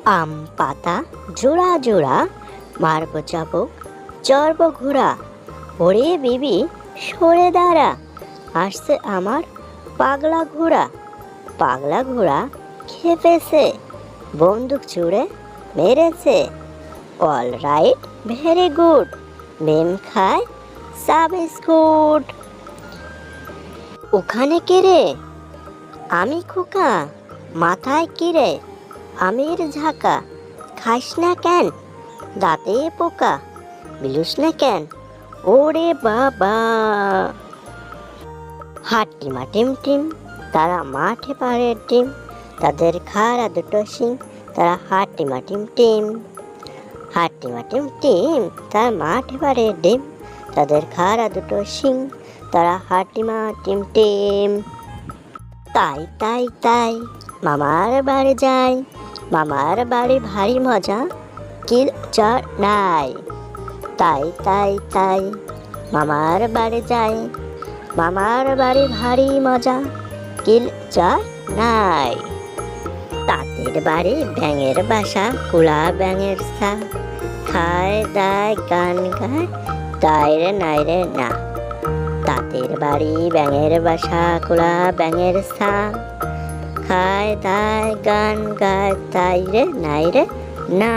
আম পাতা জোড়া জোড়া, মারব চাবুক চড়ব ঘোড়া, ওরে বিবি সরে দাঁড়া, আসছে আমার পাগলা ঘোড়া। পাগলা ঘোড়া খেপেছে, বন্দুক ছুঁড়ে মেরেছে। অল রাইট ভেরি গুড, মেম খায় চা বিস্কুট। ওখানে কে রে? আমি খোকা। মাথায় কি রে? আমের ঝাঁকা। খাইস না কেন? দাঁতে পোকা। বিলুস না কেন? ওরে বাবা। হাট্টিমা টিম টিম, তারা মাঠে পাড়ে ডিম, তাদের খাড়া দুটো শিং, তারা হাট্টিমা টিম টিম। হাট্টিমা টিম টিম, তারা মাঠে পাড়ে ডিম, তাদের খাড়া দুটো শিং, তারা হাট্টিমা টিম টিম। তাই তাই তাই মামার বাড়ি যাই, মামার বাড়ি ভারী মজা, কিল চর নাই। তাই তাই তাই মামার বাড়ি যাই, মামার বাড়ি ভারী মজা, কিল চর নাই। তাঁতের বাড়ি ব্যাঙের বাসা, কুলা ব্যাঙের ছা, খায় দায় গান গায়, তাই রে নাই রে না। তাঁতের বাড়ি ব্যাঙের বাসা, কুলা ব্যাঙের ছা, খায় দায় গান গায়, তাই রে নাই রে না।